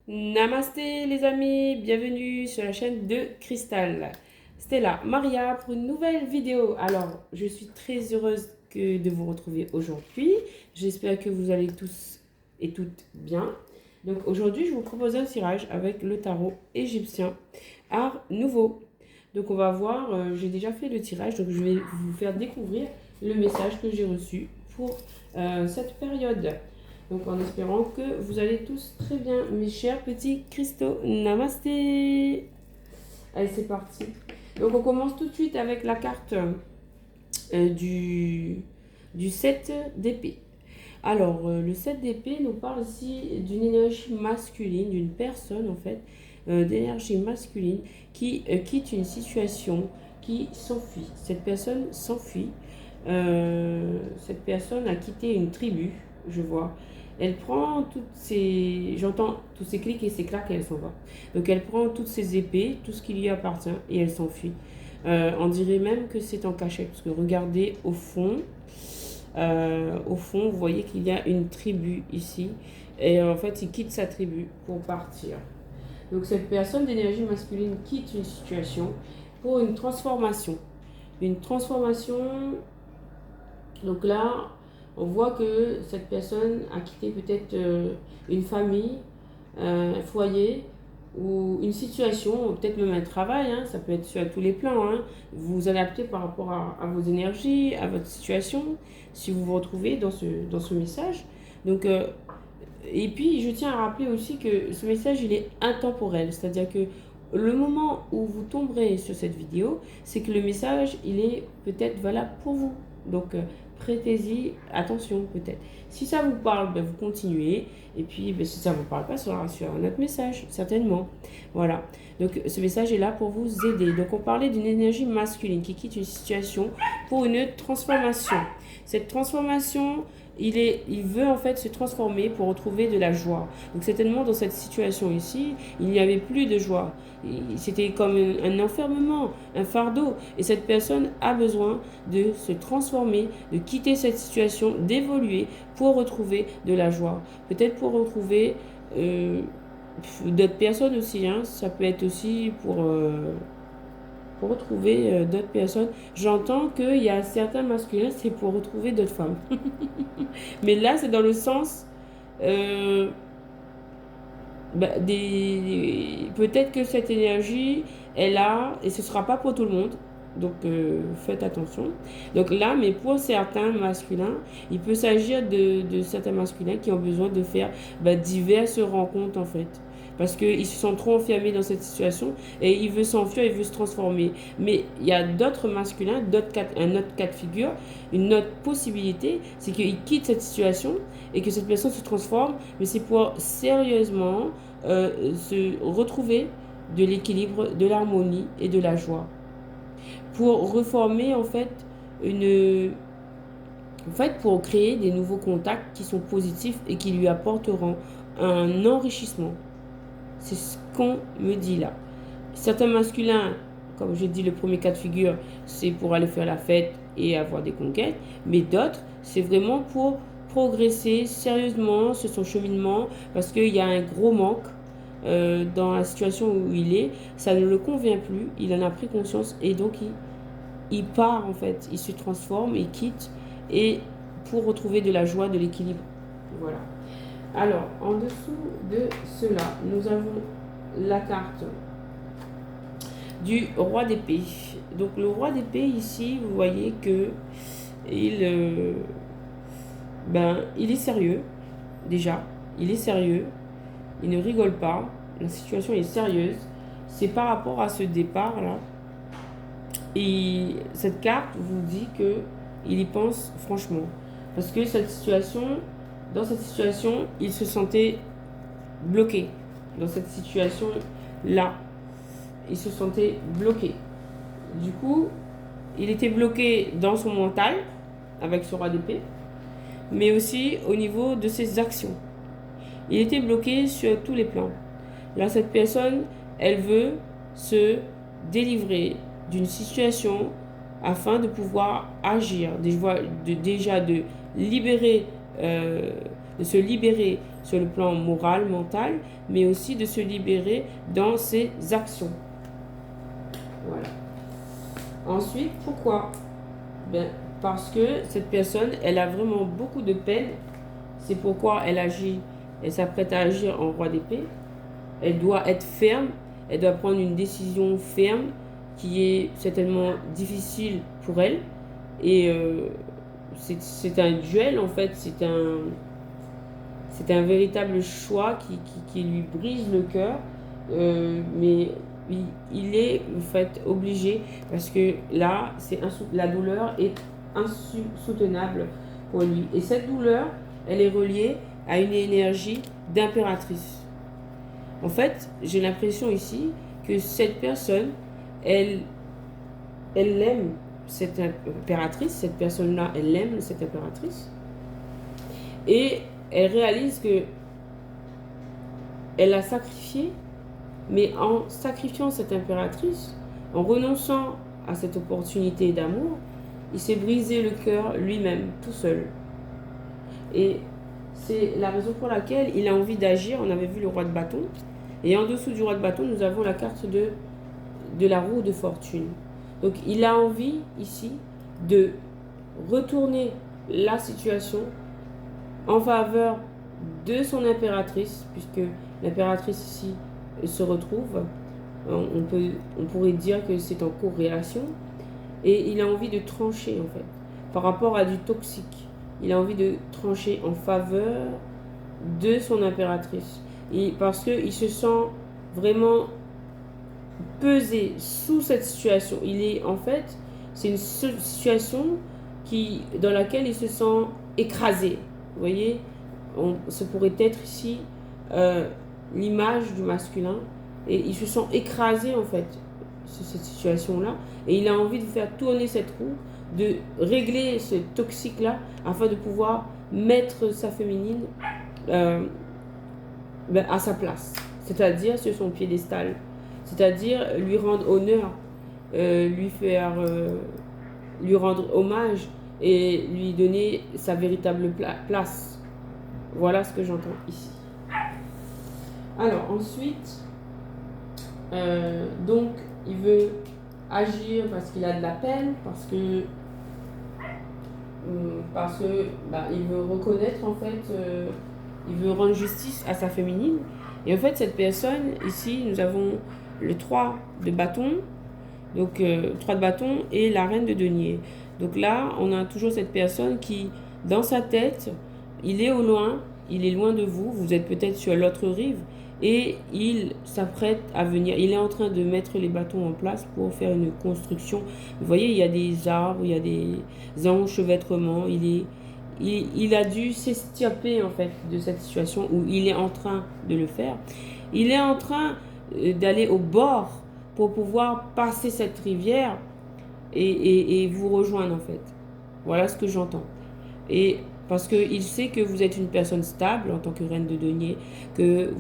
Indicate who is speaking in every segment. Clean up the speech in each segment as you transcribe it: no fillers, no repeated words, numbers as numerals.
Speaker 1: Namasté les amis, bienvenue sur la chaîne de Cristal. Stella Maria pour une nouvelle vidéo. Alors, je suis très heureuse de vous retrouver aujourd'hui. J'espère que vous allez tous et toutes bien. Donc aujourd'hui, je vous propose un tirage avec le tarot égyptien Art Nouveau. Donc on va voir, j'ai déjà fait le tirage, donc je vais vous faire découvrir le message que j'ai reçu pour cette période. Donc en espérant que vous allez tous très bien, mes chers petits cristaux. Namasté. Allez, c'est parti. Donc on commence tout de suite avec la carte du 7 d'épée. Alors, le 7 d'épée nous parle ici d'une énergie masculine, d'une personne en fait, d'énergie masculine qui quitte une situation, qui s'enfuit. Cette personne s'enfuit. Cette personne a quitté une tribu, je vois. Elle prend toutes ses... J'entends tous ces clics et ces claques et elle s'en va. Donc elle prend toutes ses épées, tout ce qui lui appartient et elle s'enfuit. On dirait même que c'est en cachette. Parce que regardez au fond, vous voyez qu'il y a une tribu ici. Et en fait, il quitte sa tribu pour partir. Donc cette personne d'énergie masculine quitte une situation pour une transformation. Une transformation. Donc là, on voit que cette personne a quitté peut-être une famille, un foyer ou une situation, peut-être même un travail, hein, ça peut être sur tous les plans. Hein. Vous vous adaptez par rapport à vos énergies, à votre situation, si vous vous retrouvez dans ce message. Donc, et puis, je tiens à rappeler aussi que ce message, il est intemporel, c'est-à-dire que le moment où vous tomberez sur cette vidéo, c'est que le message, il est peut-être valable pour vous. Donc, prêtez-y attention peut-être. Si ça vous parle, ben, vous continuez. Et puis, ben, si ça ne vous parle pas, ce sera sur un autre message, certainement. Voilà. Donc, ce message est là pour vous aider. Donc, on parlait d'une énergie masculine qui quitte une situation pour une transformation. Cette transformation, il veut en fait se transformer pour retrouver de la joie. Donc certainement dans cette situation ici, il n'y avait plus de joie. C'était comme un enfermement, un fardeau. Et cette personne a besoin de se transformer, de quitter cette situation, d'évoluer pour retrouver de la joie. Peut-être pour retrouver d'autres personnes aussi. Hein. Ça peut être aussi pour retrouver d'autres personnes. J'entends qu'il y a certains masculins, c'est pour retrouver d'autres femmes. Mais là, c'est dans le sens... euh, peut-être que cette énergie est là et ce ne sera pas pour tout le monde. Donc, faites attention. Donc là, mais pour certains masculins, il peut s'agir de certains masculins qui ont besoin de faire diverses rencontres en fait. Parce qu'ils se sont trop enfermés dans cette situation et il veut s'enfuir, il veut se transformer. Mais il y a d'autres masculins, un autre cas de figure, une autre possibilité, c'est qu'il quitte cette situation et que cette personne se transforme, mais c'est pour sérieusement se retrouver de l'équilibre, de l'harmonie et de la joie. Pour reformer pour créer des nouveaux contacts qui sont positifs et qui lui apporteront un enrichissement. C'est ce qu'on me dit là. Certains masculins, comme je dis, le premier cas de figure, c'est pour aller faire la fête et avoir des conquêtes. Mais d'autres, c'est vraiment pour progresser sérieusement sur son cheminement parce qu'il y a un gros manque dans la situation où il est. Ça ne le convient plus. Il en a pris conscience et donc il part en fait. Il se transforme, il quitte et pour retrouver de la joie, de l'équilibre. Voilà. Alors, en dessous de cela, nous avons la carte du roi d'épée. Donc, le roi d'épée, ici, vous voyez que il est sérieux, déjà. Il est sérieux. Il ne rigole pas. La situation est sérieuse. C'est par rapport à ce départ-là. Et cette carte vous dit qu'il y pense franchement. Parce que dans cette situation, il se sentait bloqué. Dans cette situation-là, il se sentait bloqué. Du coup, il était bloqué dans son mental, avec ce roi d'épée, mais aussi au niveau de ses actions. Il était bloqué sur tous les plans. Là, cette personne, elle veut se délivrer d'une situation afin de pouvoir agir, déjà de libérer de se libérer sur le plan moral, mental, mais aussi de se libérer dans ses actions. Voilà. Ensuite, pourquoi? Ben, parce que cette personne, elle a vraiment beaucoup de peine. C'est pourquoi elle agit, elle s'apprête à agir en roi d'épée. Elle doit être ferme, elle doit prendre une décision ferme qui est certainement difficile pour elle. Et c'est un duel en fait, c'est un véritable choix qui lui brise le cœur. Mais il est en fait obligé parce que là, la douleur est insoutenable pour lui. Et cette douleur, elle est reliée à une énergie d'impératrice. En fait, j'ai l'impression ici que cette personne, elle aime cette impératrice, cette personne-là, elle aime cette impératrice. Et elle réalise que elle a sacrifié, mais en sacrifiant cette impératrice, en renonçant à cette opportunité d'amour, il s'est brisé le cœur lui-même, tout seul. Et c'est la raison pour laquelle il a envie d'agir. On avait vu le roi de bâton. Et en dessous du roi de bâton, nous avons la carte de la roue de fortune. Donc il a envie ici de retourner la situation en faveur de son impératrice, puisque l'impératrice ici se retrouve. On pourrait dire que c'est en corrélation. Et il a envie de trancher en fait, par rapport à du toxique. Il a envie de trancher en faveur de son impératrice. Parce qu'il se sent vraiment pesé sous cette situation. C'est une situation dans laquelle il se sent écrasé. Vous voyez, ça pourrait être ici l'image du masculin. Et il se sent écrasé en fait sur cette situation-là. Et il a envie de faire tourner cette roue, de régler ce toxique-là, afin de pouvoir mettre sa féminine à sa place. C'est-à-dire sur son piédestal. C'est-à-dire lui rendre honneur, lui rendre hommage et lui donner sa véritable place. Voilà ce que j'entends ici. Alors ensuite, donc il veut agir parce qu'il a de la peine, parce que il veut reconnaître en fait, il veut rendre justice à sa féminine. Et en fait cette personne ici, nous avons le 3 de bâton, donc 3 de bâton et la reine de denier. Donc là on a toujours cette personne qui dans sa tête, il est au loin, il est loin de vous, vous êtes peut-être sur l'autre rive. Et il s'apprête à venir. Il est en train de mettre les bâtons en place pour faire une construction. Vous voyez, il y a des arbres, il y a des enchevêtrements. Il a dû s'extirper en fait de cette situation où il est en train de le faire. Il est en train d'aller au bord pour pouvoir passer cette rivière et vous rejoindre en fait. Voilà ce que j'entends. Et parce qu'il sait que vous êtes une personne stable en tant que reine de denier, que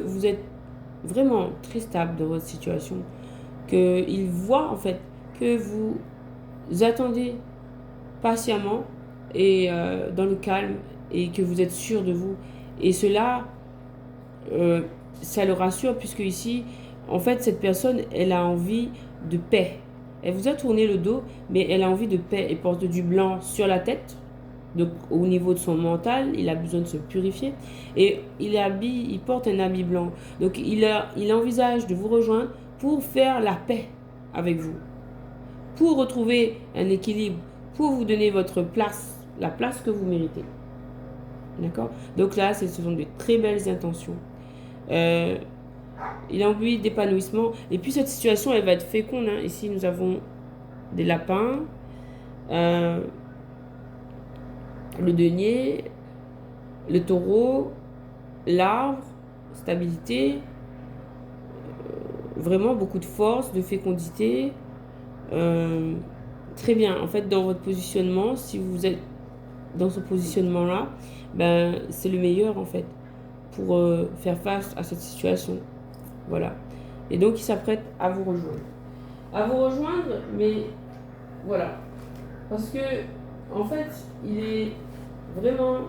Speaker 1: vous êtes vraiment très stable dans votre situation, qu'il voit en fait que vous attendez patiemment et dans le calme et que vous êtes sûr de vous. Et cela, ça le rassure puisque ici, en fait, cette personne, elle a envie de paix. Elle vous a tourné le dos, mais elle a envie de paix. Elle porte du blanc sur la tête. Donc, au niveau de son mental, il a besoin de se purifier. Et il porte un habit blanc. Donc, il envisage de vous rejoindre pour faire la paix avec vous. Pour retrouver un équilibre. Pour vous donner votre place. La place que vous méritez. D'accord? Donc là, ce sont de très belles intentions. Il a envie d'épanouissement. Et puis, cette situation, elle va être féconde. Hein. Ici, nous avons des lapins. Le denier, le taureau, l'arbre, stabilité, vraiment beaucoup de force, de fécondité. Très bien, en fait, dans votre positionnement, si vous êtes dans ce positionnement-là, c'est le meilleur, en fait, pour faire face à cette situation. Voilà. Et donc, il s'apprête à vous rejoindre. À vous rejoindre, mais voilà. Parce que, en fait, il est vraiment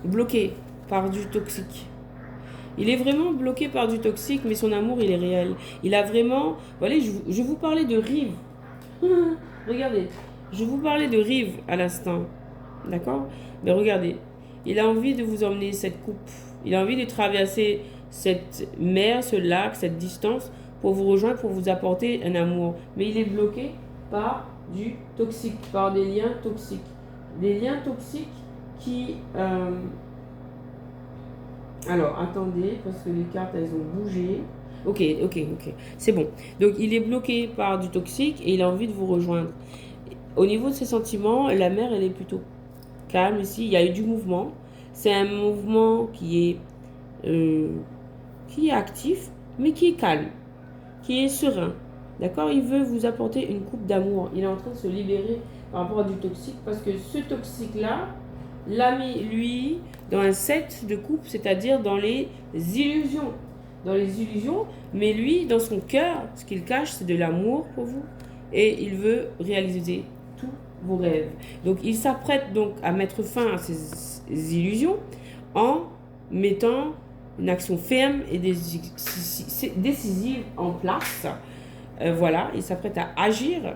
Speaker 1: bloqué par du toxique. Il est vraiment bloqué par du toxique, mais son amour, il est réel. Il a vraiment... Voilà, je vous parlais de rive. Regardez, je vous parlais de rive à l'instant. D'accord? Mais regardez, il a envie de vous emmener cette coupe. Il a envie de traverser cette mer, ce lac, cette distance pour vous rejoindre, pour vous apporter un amour. Mais il est bloqué par du toxique, par des liens toxiques. Des liens toxiques qui... Alors, attendez, parce que les cartes, elles ont bougé. Ok. C'est bon. Donc, il est bloqué par du toxique et il a envie de vous rejoindre. Au niveau de ses sentiments, la mer, elle est plutôt calme ici. Il y a eu du mouvement. C'est un mouvement qui est actif, mais qui est calme, qui est serein. D'accord? Il veut vous apporter une coupe d'amour. Il est en train de se libérer par rapport à du toxique parce que ce toxique-là l'a mis, lui, dans un set de coupe, c'est-à-dire dans les illusions. Dans les illusions, mais lui, dans son cœur, ce qu'il cache, c'est de l'amour pour vous. Et il veut réaliser tous vos rêves. Donc, il s'apprête donc à mettre fin à ces illusions en mettant une action ferme et décisive en place. Voilà, il s'apprête à agir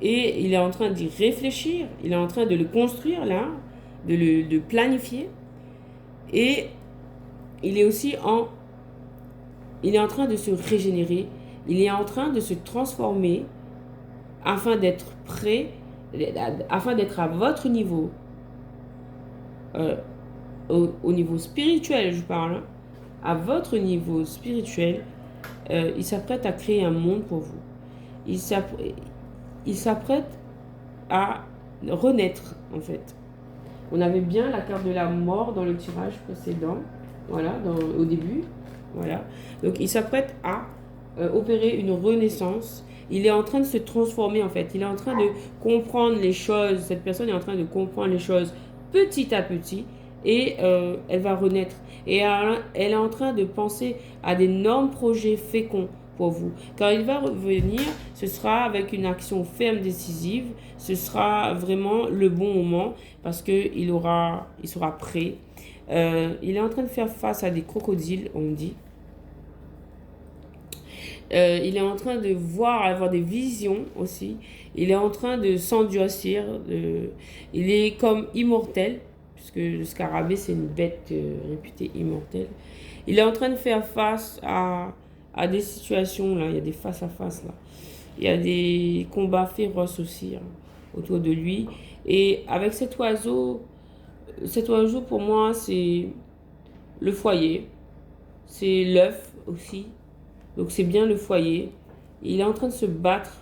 Speaker 1: et il est en train d'y réfléchir. Il est en train de le construire là, de le planifier. Et il est aussi il est en train de se régénérer. Il est en train de se transformer afin d'être prêt, afin d'être à votre niveau, au niveau spirituel, je parle, hein, à votre niveau spirituel, il s'apprête à créer un monde pour vous. Il s'apprête à renaître, en fait. On avait bien la carte de la mort dans le tirage précédent, voilà, au début, voilà. Donc, il s'apprête à opérer une renaissance. Il est en train de se transformer, en fait. Il est en train de comprendre les choses. Cette personne est en train de comprendre les choses petit à petit et elle va renaître. Et elle est en train de penser à d'énormes projets féconds pour vous. Quand il va revenir, ce sera avec une action ferme, décisive. Ce sera vraiment le bon moment parce qu'il sera prêt. Il est en train de faire face à des crocodiles, on me dit. Il est en train de avoir des visions aussi. Il est en train de s'endurcir. Il est comme immortel, puisque le scarabée, c'est une bête réputée immortelle. Il est en train de faire face à des situations, là. Il y a des face-à-face, là. Il y a des combats féroces aussi, hein, autour de lui. Et avec cet oiseau, pour moi, c'est le foyer. C'est l'œuf aussi. Donc c'est bien le foyer. Il est en train de se battre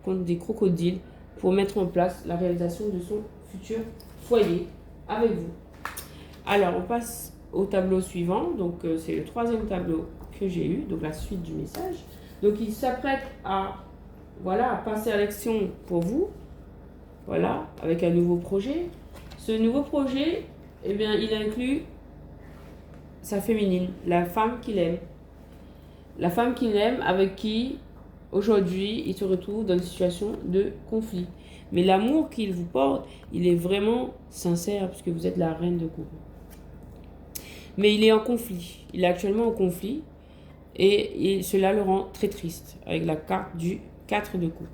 Speaker 1: contre des crocodiles pour mettre en place la réalisation de son futur foyer avec vous. Alors on passe au tableau suivant. Donc c'est le troisième tableau que j'ai eu, donc la suite du message. Donc il s'apprête à passer à l'action pour vous. Voilà, avec un nouveau projet. Ce nouveau projet, eh bien, il inclut sa féminine, la femme qu'il aime. La femme qu'il aime, avec qui, aujourd'hui, il se retrouve dans une situation de conflit. Mais l'amour qu'il vous porte, il est vraiment sincère, puisque vous êtes la reine de coupe. Mais il est en conflit. Il est actuellement en conflit. Et cela le rend très triste, avec la carte du 4 de coupe.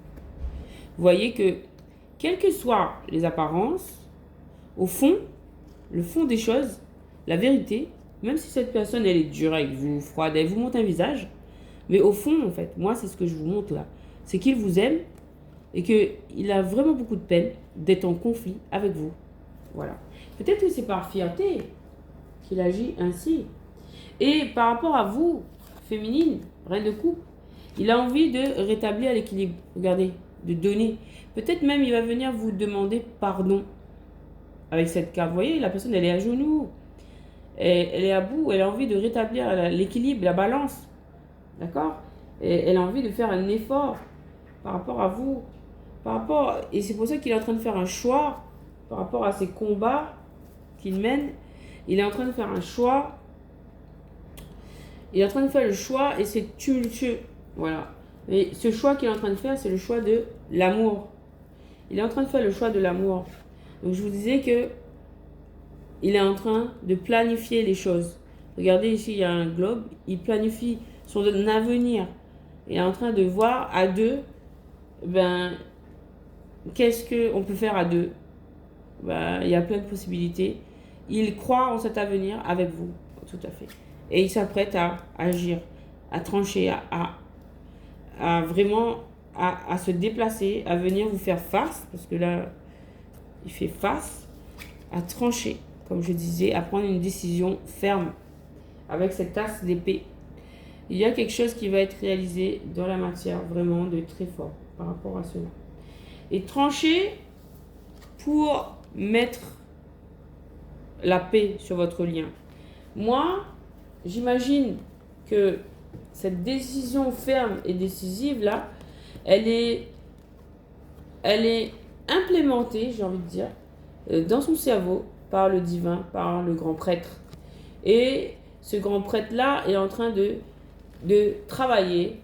Speaker 1: Vous voyez que, quelles que soient les apparences, au fond, le fond des choses, la vérité, même si cette personne, elle est dure avec vous, froide, elle vous montre un visage, mais au fond, en fait, moi, c'est ce que je vous montre là, c'est qu'il vous aime et qu'il a vraiment beaucoup de peine d'être en conflit avec vous. Voilà. Peut-être que c'est par fierté qu'il agit ainsi. Et par rapport à vous, féminine, reine de coupe, il a envie de rétablir l'équilibre. Regardez, de donner. Peut-être même il va venir vous demander pardon avec cette carte. Vous voyez, la personne, elle est à genoux. Elle est à bout. Elle a envie de rétablir l'équilibre, la balance. D'accord? Elle a envie de faire un effort par rapport à vous. Et c'est pour ça qu'il est en train de faire un choix par rapport à ces combats qu'il mène. Il est en train de faire un choix. Il est en train de faire le choix et c'est tumultueux. Voilà. Mais ce choix qu'il est en train de faire, c'est le choix de l'amour. Il est en train de faire le choix de l'amour. Donc je vous disais que il est en train de planifier les choses. Regardez ici, il y a un globe. Il planifie son avenir. Il est en train de voir à deux, ben, qu'est-ce qu'on peut faire à deux. Ben, il y a plein de possibilités. Il croit en cet avenir avec vous, tout à fait. Et il s'apprête à agir, à trancher, à vraiment à se déplacer, à venir vous faire face, parce que là, il fait face, à trancher, comme je disais, à prendre une décision ferme avec cette tasse d'épée. Il y a quelque chose qui va être réalisé dans la matière, vraiment de très fort par rapport à cela. Et trancher pour mettre la paix sur votre lien. Moi, j'imagine que cette décision ferme et décisive là, elle est implémentée, j'ai envie de dire, dans son cerveau par le divin, par le grand prêtre. Et ce grand prêtre-là est en train de travailler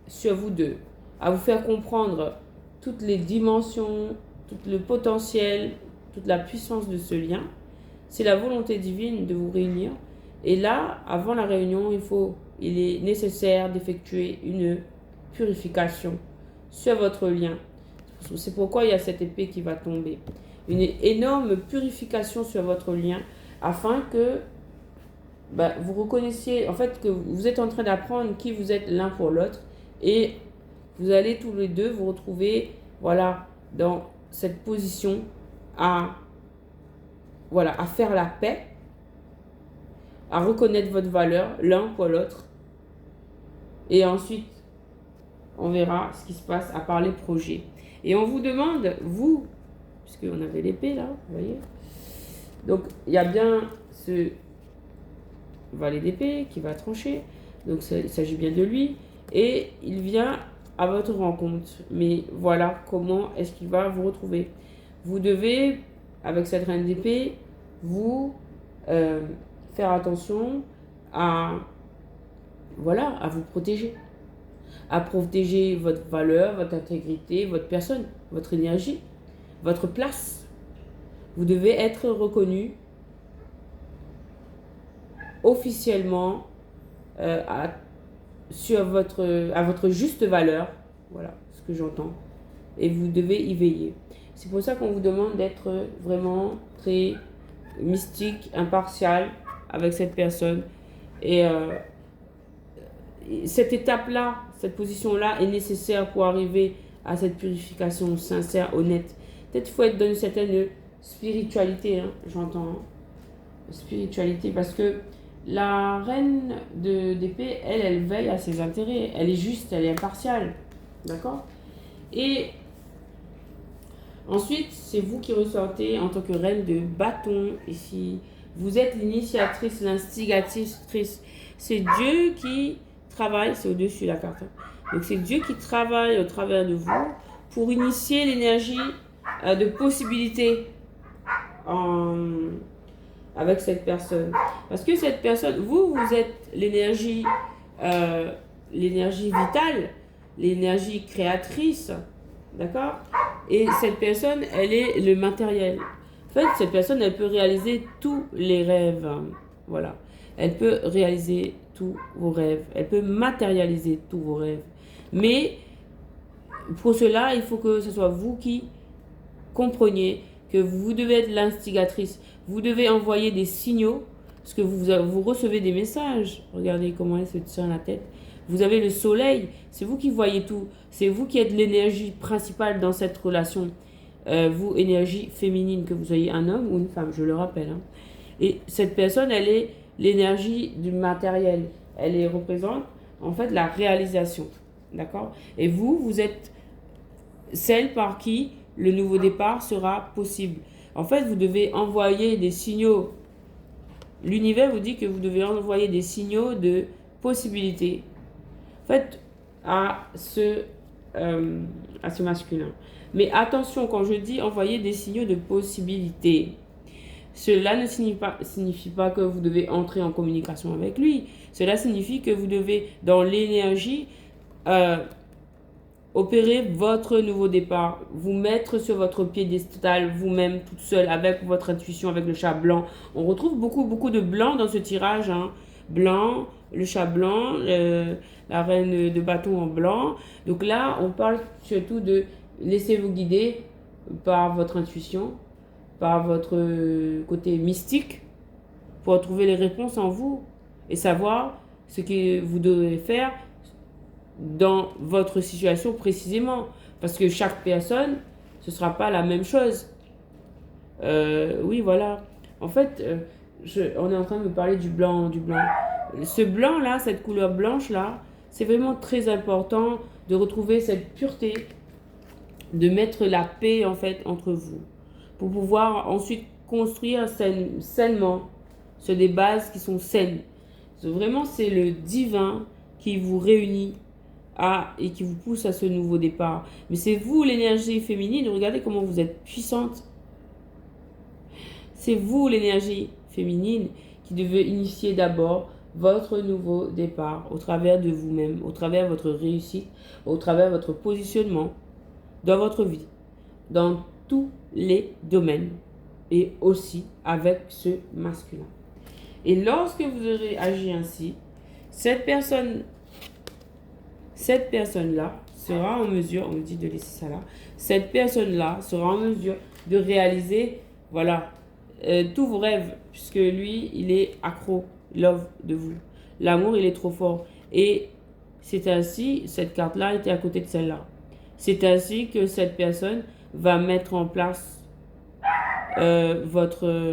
Speaker 1: sur vous deux, à vous faire comprendre toutes les dimensions, tout le potentiel, toute la puissance de ce lien. C'est la volonté divine de vous réunir. Et là, avant la réunion, il est nécessaire d'effectuer une purification sur votre lien. C'est pourquoi il y a cette épée qui va tomber. Une énorme purification sur votre lien afin que vous reconnaissiez, en fait, que vous êtes en train d'apprendre qui vous êtes l'un pour l'autre et vous allez tous les deux vous retrouver, voilà, dans cette position à faire la paix, à reconnaître votre valeur l'un pour l'autre. Et ensuite, on verra ce qui se passe à part les projets. Et on vous demande, vous, puisqu'on avait l'épée là, vous voyez. Donc, il y a bien ce valet d'épée qui va trancher. Donc, il s'agit bien de lui. Et il vient à votre rencontre. Mais voilà comment est-ce qu'il va vous retrouver. Vous devez, avec cette reine d'épée, vous faire attention à vous protéger. À protéger votre valeur, votre intégrité, votre personne, votre énergie, votre place. Vous devez être reconnu officiellement à votre juste valeur. Voilà ce que j'entends. Et vous devez y veiller. C'est pour ça qu'on vous demande d'être vraiment très mystique, impartial avec cette personne. Et cette étape-là, cette position-là est nécessaire pour arriver à cette purification sincère, honnête. Peut-être qu'il faut être dans une certaine spiritualité, hein, j'entends. Hein. Spiritualité, parce que la reine d'épée, elle veille à ses intérêts. Elle est juste, elle est impartiale. D'accord? Et ensuite, c'est vous qui ressortez en tant que reine de bâton ici. Vous êtes l'initiatrice, l'instigatrice. C'est Dieu qui travaille, c'est au-dessus de la carte. Donc c'est Dieu qui travaille au travers de vous pour initier l'énergie de possibilités avec cette personne. Parce que cette personne, vous êtes l'énergie vitale, l'énergie créatrice, d'accord? Et cette personne, elle est le matériel. En fait, cette personne, elle peut réaliser tous les rêves. Voilà. Elle peut réaliser tous vos rêves. Elle peut matérialiser tous vos rêves. Mais pour cela, il faut que ce soit vous qui compreniez que vous devez être l'instigatrice. Vous devez envoyer des signaux parce que vous recevez des messages. Regardez comment elle se tient la tête. Vous avez le soleil. C'est vous qui voyez tout. C'est vous qui êtes l'énergie principale dans cette relation. Vous, énergie féminine, que vous soyez un homme ou une femme, je le rappelle. Hein. Et cette personne, elle est l'énergie du matériel. Elle représente en fait la réalisation. D'accord? Et vous êtes celle par qui le nouveau départ sera possible. En fait, vous devez envoyer des signaux. L'univers vous dit que vous devez envoyer des signaux de possibilité. En fait, à ce masculin. Mais attention, quand je dis envoyer des signaux de possibilité, cela ne signifie pas que vous devez entrer en communication avec lui. Cela signifie que vous devez, dans l'énergie, opérer votre nouveau départ, vous mettre sur votre piédestal vous-même, toute seule, avec votre intuition, avec le chat blanc. On retrouve beaucoup de blanc dans ce tirage, hein. Blanc, le chat blanc, la reine de bâton en blanc. Donc là, on parle surtout de laissez-vous guider par votre intuition, par votre côté mystique, pour trouver les réponses en vous et savoir ce que vous devez faire dans votre situation précisément. Parce que chaque personne, ce ne sera pas la même chose. Oui, voilà. En fait, on est en train de me parler du blanc, du blanc. Ce blanc-là, cette couleur blanche-là, c'est vraiment très important de retrouver cette pureté, de mettre la paix, en fait, entre vous, pour pouvoir ensuite construire sainement sur des bases qui sont saines. Vraiment, c'est le divin qui vous réunit et qui vous pousse à ce nouveau départ. Mais c'est vous, l'énergie féminine. Regardez comment vous êtes puissante. C'est vous, l'énergie féminine, qui devez initier d'abord votre nouveau départ au travers de vous-même, au travers de votre réussite, au travers de votre positionnement dans votre vie, dans tous les domaines et aussi avec ce masculin. Et lorsque vous aurez agi ainsi, cette personne-là sera en mesure, on me dit de laisser ça là, cette personne-là sera en mesure de réaliser, voilà, tous vos rêves, puisque lui, il est accro, love de vous. L'amour, il est trop fort. Et c'est ainsi, cette carte-là était à côté de celle-là. C'est ainsi que cette personne va mettre en place votre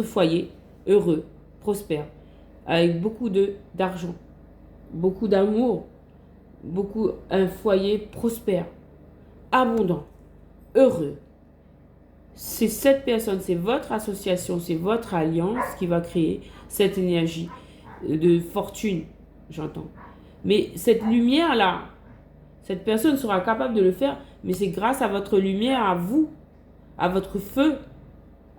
Speaker 1: foyer heureux, prospère, avec beaucoup d'argent, beaucoup d'amour, un foyer prospère, abondant, heureux. C'est cette personne, c'est votre association, c'est votre alliance qui va créer cette énergie de fortune, j'entends. Mais cette lumière-là, cette personne sera capable de le faire, mais c'est grâce à votre lumière, à vous, à votre feu,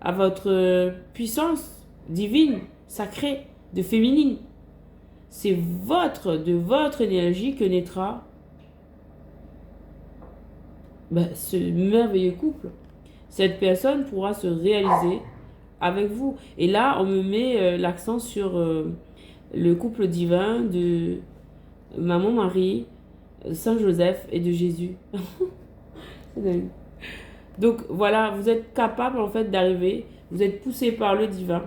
Speaker 1: à votre puissance divine, sacrée, de féminine. C'est de votre énergie que naîtra ce merveilleux couple. Cette personne pourra se réaliser avec vous. Et là, on me met l'accent sur le couple divin de Maman Marie, Saint Joseph et de Jésus. Donc voilà, vous êtes capable en fait d'arriver, vous êtes poussé par le divin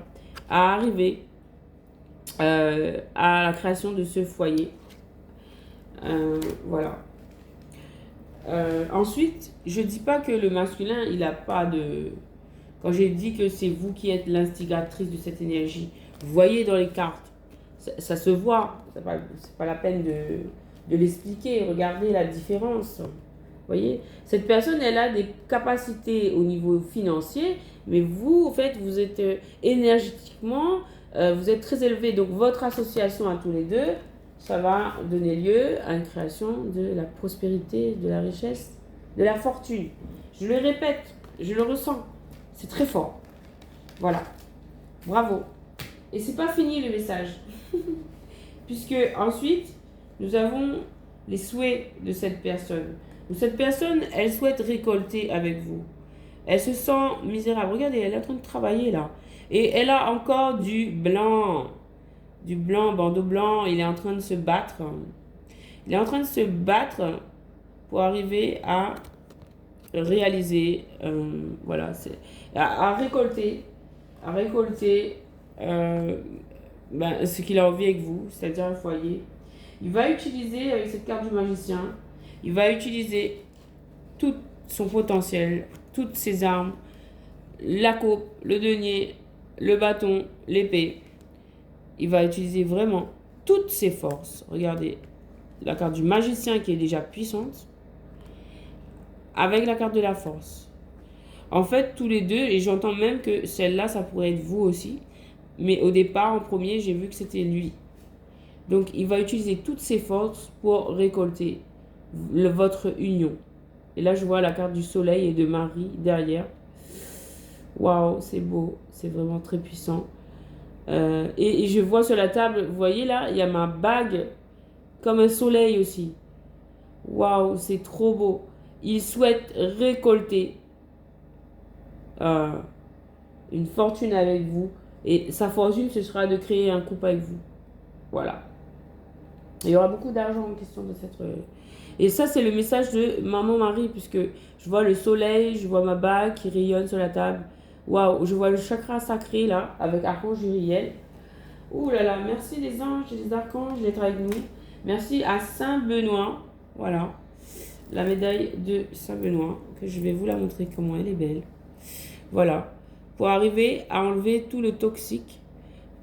Speaker 1: à arriver à la création de ce foyer. Voilà. Ensuite, je dis pas que le masculin, il a pas de... Quand j'ai dit que c'est vous qui êtes l'instigatrice de cette énergie, vous voyez dans les cartes, ça se voit, c'est pas la peine de l'expliquer, regardez la différence. Voyez, cette personne, elle a des capacités au niveau financier, mais vous, en fait, vous êtes énergétiquement, vous êtes très élevé. Donc, votre association à tous les deux, ça va donner lieu à une création de la prospérité, de la richesse, de la fortune. Je le répète, je le ressens. C'est très fort. Voilà. Bravo. Et c'est pas fini le message. Puisque ensuite, nous avons les souhaits de cette personne. Donc, cette personne, elle souhaite récolter avec vous. Elle se sent misérable. Regardez, elle est en train de travailler là. Et elle a encore du blanc. Du blanc, bandeau blanc. Il est en train de se battre. Il est en train de se battre pour arriver à réaliser, voilà, à récolter ce qu'il a envie avec vous, c'est-à-dire un foyer. Il va utiliser, avec cette carte du magicien, il va utiliser tout son potentiel, toutes ses armes, la coupe, le denier, le bâton, l'épée. Il va utiliser vraiment toutes ses forces. Regardez, la carte du magicien qui est déjà puissante, avec la carte de la force. En fait, tous les deux, et j'entends même que celle-là, ça pourrait être vous aussi, mais au départ, en premier, j'ai vu que c'était lui. Donc, il va utiliser toutes ses forces pour récolter votre union. Et là, je vois la carte du soleil et de Marie derrière. Waouh, c'est beau. C'est vraiment très puissant. Et je vois sur la table, vous voyez là, il y a ma bague comme un soleil aussi. Waouh, c'est trop beau. Il souhaite récolter euh, une fortune avec vous. Et sa fortune, ce sera de créer un couple avec vous. Voilà. Il y aura beaucoup d'argent en question de cette... Et ça, c'est le message de Maman Marie, puisque je vois le soleil, je vois ma bague qui rayonne sur la table. Waouh, je vois le chakra sacré là, avec Archange Uriel. Ouh là là, merci les anges et les archanges d'être avec nous. Merci à Saint-Benoît. Voilà, la médaille de Saint-Benoît, que je vais vous la montrer comment elle est belle. Voilà, pour arriver à enlever tout le toxique,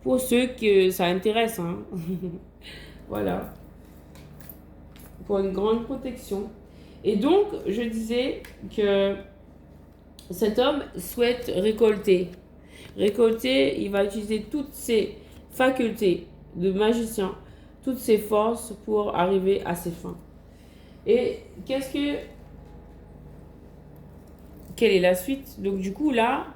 Speaker 1: pour ceux que ça intéresse. Hein. Voilà, pour une grande protection. Et donc, je disais que cet homme souhaite récolter. Récolter, il va utiliser toutes ses facultés de magicien, toutes ses forces pour arriver à ses fins. Et quelle est la suite? Donc du coup là,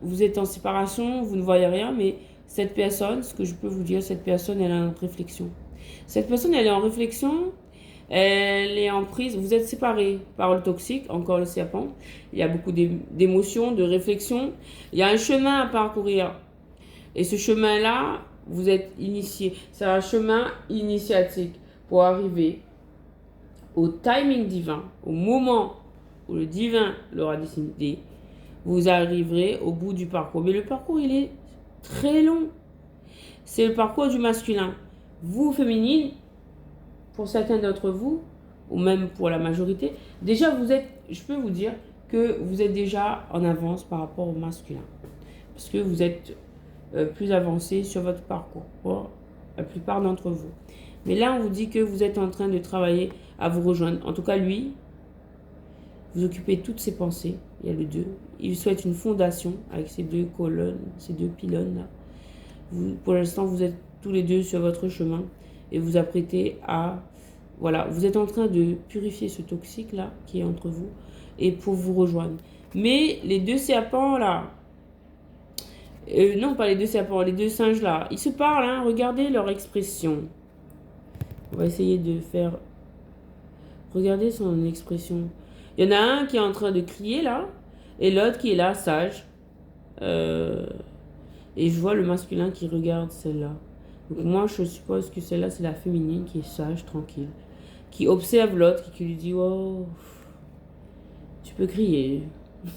Speaker 1: vous êtes en séparation, vous ne voyez rien, mais cette personne, ce que je peux vous dire, cette personne, elle est en réflexion. Cette personne, elle est en réflexion, elle est en prise, vous êtes séparés par le toxique, encore le serpent. Il y a beaucoup d'émotions, de réflexion. Il y a un chemin à parcourir. Et ce chemin-là, vous êtes initié. C'est un chemin initiatique pour arriver au timing divin, au moment où le divin l'aura décidé. Vous arriverez au bout du parcours. Mais le parcours, il est très long. C'est le parcours du masculin. Vous, féminine, pour certains d'entre vous, ou même pour la majorité, déjà vous êtes, je peux vous dire que vous êtes déjà en avance par rapport au masculin. Parce que vous êtes plus avancé sur votre parcours, pour la plupart d'entre vous. Mais là, on vous dit que vous êtes en train de travailler à vous rejoindre. En tout cas, lui, vous occupez toutes ses pensées. Il y a le 2. Il souhaite une fondation avec ces deux colonnes, ces deux pylônes-là. Pour l'instant, vous êtes tous les deux sur votre chemin et vous apprêtez à... Voilà, vous êtes en train de purifier ce toxique-là qui est entre vous et pour vous rejoindre. Mais les deux serpents-là, non, pas les deux serpents, les deux singes-là, ils se parlent, hein, regardez leur expression. On va essayer de faire... Regardez son expression. Il y en a un qui est en train de crier, là, et l'autre qui est là, sage. Et je vois le masculin qui regarde celle-là. Donc moi, je suppose que celle-là, c'est la féminine qui est sage, tranquille. Qui observe l'autre, qui lui dit, oh, tu peux crier.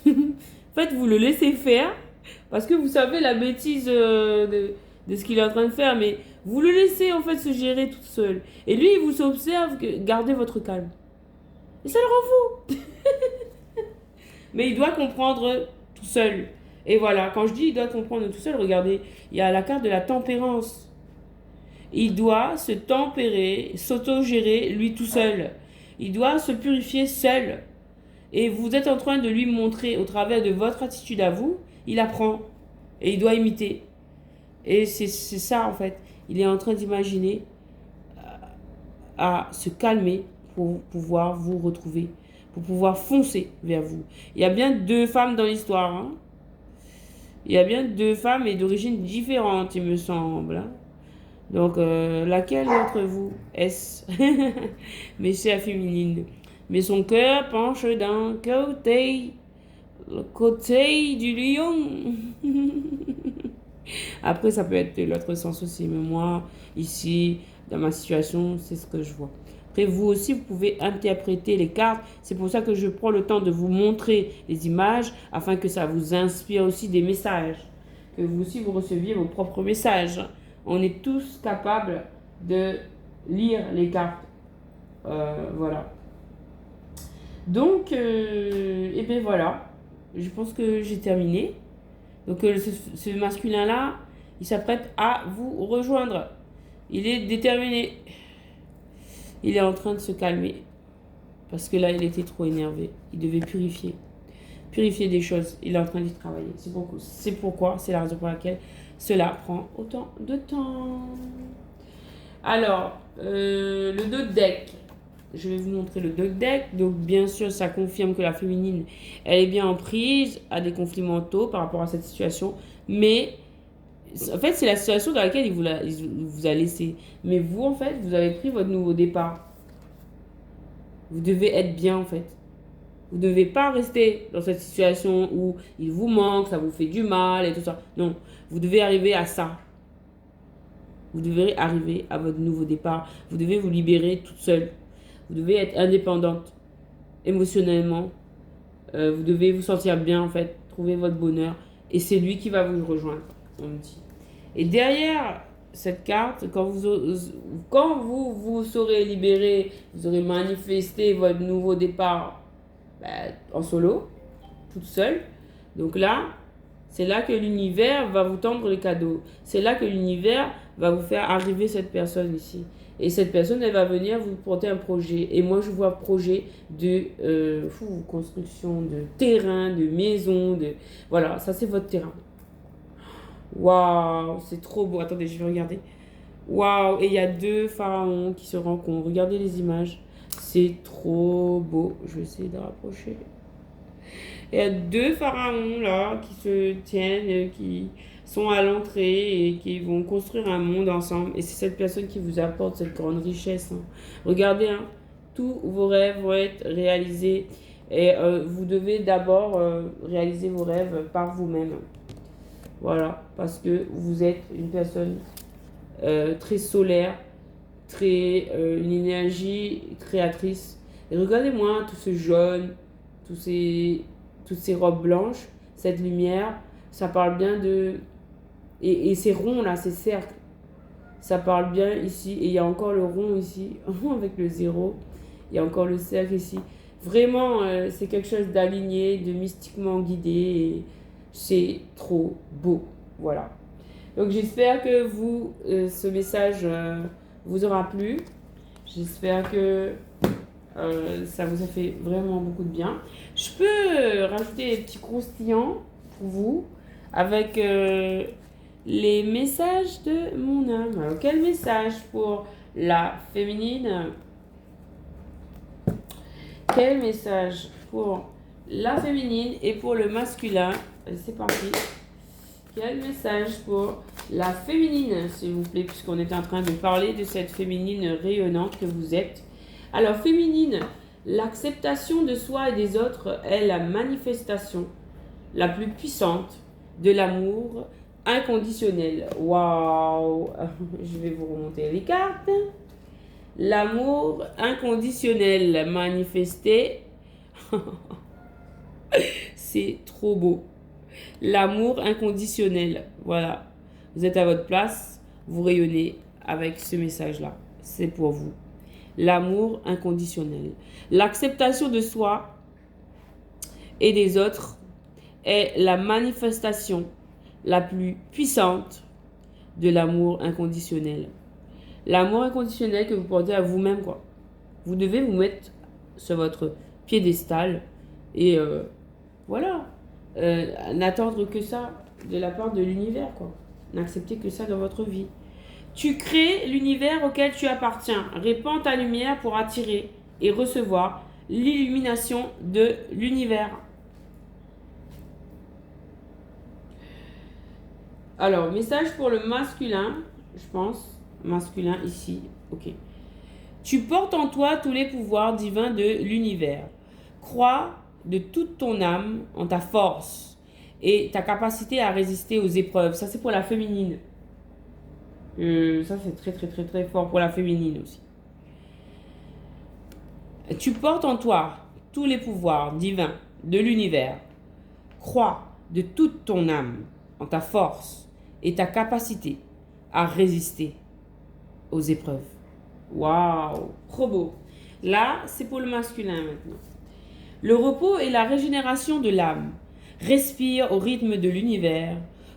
Speaker 1: En fait, vous le laissez faire, parce que vous savez la bêtise de ce qu'il est en train de faire, mais vous le laissez en fait se gérer tout seul. Et lui, il vous observe, gardez votre calme. Et ça le rend fou. Mais il doit comprendre tout seul. Et voilà, quand je dis il doit comprendre tout seul, regardez, il y a la carte de la tempérance. Il doit se tempérer, s'auto-gérer lui tout seul. Il doit se purifier seul. Et vous êtes en train de lui montrer au travers de votre attitude à vous, il apprend. Et il doit imiter. Et c'est ça en fait. Il est en train d'imaginer à se calmer pour pouvoir vous retrouver, pour pouvoir foncer vers vous. Il y a bien deux femmes dans l'histoire. Hein. Il y a bien deux femmes et d'origine différente, il me semble. Hein. Donc, laquelle d'entre vous est-ce? Mais c'est la féminine. Mais son cœur penche d'un côté, le côté du lion. Après, ça peut être l'autre sens aussi. Mais moi, ici, dans ma situation, c'est ce que je vois. Après, vous aussi, vous pouvez interpréter les cartes. C'est pour ça que je prends le temps de vous montrer les images, afin que ça vous inspire aussi des messages. Que vous aussi, vous receviez vos propres messages. On est tous capables de lire les cartes. Voilà. Donc, et bien voilà. Je pense que j'ai terminé. Donc, ce masculin-là, il s'apprête à vous rejoindre. Il est déterminé. Il est en train de se calmer. Parce que là, il était trop énervé. Il devait purifier. Purifier des choses. Il est en train d'y travailler. C'est pourquoi, c'est la raison pour laquelle cela prend autant de temps. Alors, le deux deck. Je vais vous montrer le deux deck. Donc, bien sûr, ça confirme que la féminine, elle est bien en prise à des conflits mentaux par rapport à cette situation. Mais, en fait, c'est la situation dans laquelle il vous a laissé. Mais vous, en fait, vous avez pris votre nouveau départ. Vous devez être bien en fait. Vous ne devez pas rester dans cette situation où il vous manque, ça vous fait du mal et tout ça. Non, vous devez arriver à ça. Vous devez arriver à votre nouveau départ. Vous devez vous libérer toute seule. Vous devez être indépendante émotionnellement. Vous devez vous sentir bien en fait, trouver votre bonheur. Et c'est lui qui va vous rejoindre, on me dit. Et derrière cette carte, quand vous serez libéré, vous aurez manifesté votre nouveau départ en solo, toute seule. Donc là, c'est là que l'univers va vous tendre les cadeaux. C'est là que l'univers va vous faire arriver cette personne ici. Et cette personne, elle va venir vous porter un projet. Et moi, je vois un projet de construction de terrain, de maison. Voilà, ça, c'est votre terrain. Waouh, c'est trop beau. Attendez, je vais regarder. Waouh, et il y a 2 pharaons qui se rencontrent. Regardez les images. C'est trop beau. Je vais essayer de rapprocher. Il y a 2 pharaons là qui se tiennent, qui sont à l'entrée et qui vont construire un monde ensemble. Et c'est cette personne qui vous apporte cette grande richesse. Hein. Regardez, hein, tous vos rêves vont être réalisés. Et vous devez d'abord réaliser vos rêves par vous-même. Voilà, parce que vous êtes une personne très solaire, une énergie créatrice. Et regardez-moi tout ce jaune, toutes ces robes blanches, cette lumière, ça parle bien de... Et ces ronds là, ces cercles, ça parle bien ici. Et il y a encore le rond ici, avec le 0. Il y a encore le cercle ici. Vraiment, c'est quelque chose d'aligné, de mystiquement guidé. Et c'est trop beau. Voilà. Donc j'espère que ce message vous aura plu. J'espère que ça vous a fait vraiment beaucoup de bien. Je peux rajouter des petits croustillants pour vous avec les messages de mon âme. Alors, quel message pour la féminine? Quel message pour la féminine et pour le masculin? C'est parti. Quel message pour la féminine, s'il vous plaît, puisqu'on est en train de parler de cette féminine rayonnante que vous êtes. Alors, féminine, l'acceptation de soi et des autres est la manifestation la plus puissante de l'amour inconditionnel. Waouh! Je vais vous remonter les cartes. L'amour inconditionnel manifesté. C'est trop beau. L'amour inconditionnel. Voilà. Vous êtes à votre place. Vous rayonnez avec ce message-là. C'est pour vous. L'amour inconditionnel. L'acceptation de soi et des autres est la manifestation la plus puissante de l'amour inconditionnel. L'amour inconditionnel que vous portez à vous-même, quoi. Vous devez vous mettre sur votre piédestal et voilà. N'attendre que ça de la part de l'univers, quoi. N'accepter que ça dans votre vie. Tu crées l'univers auquel tu appartiens. Répands ta lumière pour attirer et recevoir l'illumination de l'univers. Alors, message pour le masculin, je pense. Masculin ici, ok. Tu portes en toi tous les pouvoirs divins de l'univers. Crois de toute ton âme en ta force et ta capacité à résister aux épreuves. Ça, c'est pour la féminine. Ça, c'est très, très, très, très fort pour la féminine aussi. Tu portes en toi tous les pouvoirs divins de l'univers. Crois de toute ton âme en ta force et ta capacité à résister aux épreuves. Waouh, trop beau. Là, c'est pour le masculin maintenant. Le repos et la régénération de l'âme. Respire au rythme de l'univers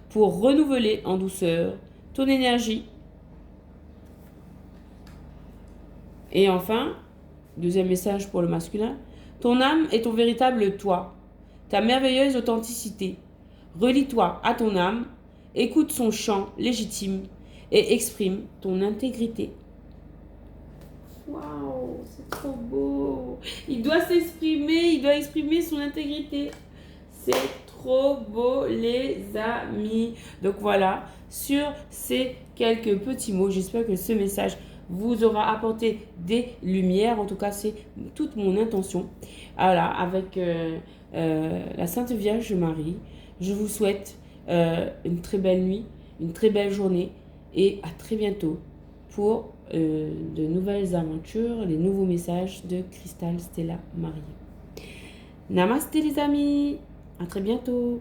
Speaker 1: pour renouveler en douceur ton énergie. Et enfin, deuxième message pour le masculin. Ton âme est ton véritable toi, ta merveilleuse authenticité. Relie-toi à ton âme, écoute son chant légitime et exprime ton intégrité. Waouh, c'est trop beau. Il doit s'exprimer, il doit exprimer son intégrité. C'est trop beau, les amis. Donc voilà, sur ces quelques petits mots, j'espère que ce message vous aura apporté des lumières. En tout cas, c'est toute mon intention. Voilà, avec la Sainte Vierge Marie, je vous souhaite une très belle nuit, une très belle journée et à très bientôt pour de nouvelles aventures, les nouveaux messages de Cristal Stella Marie. Namasté les amis, à très bientôt.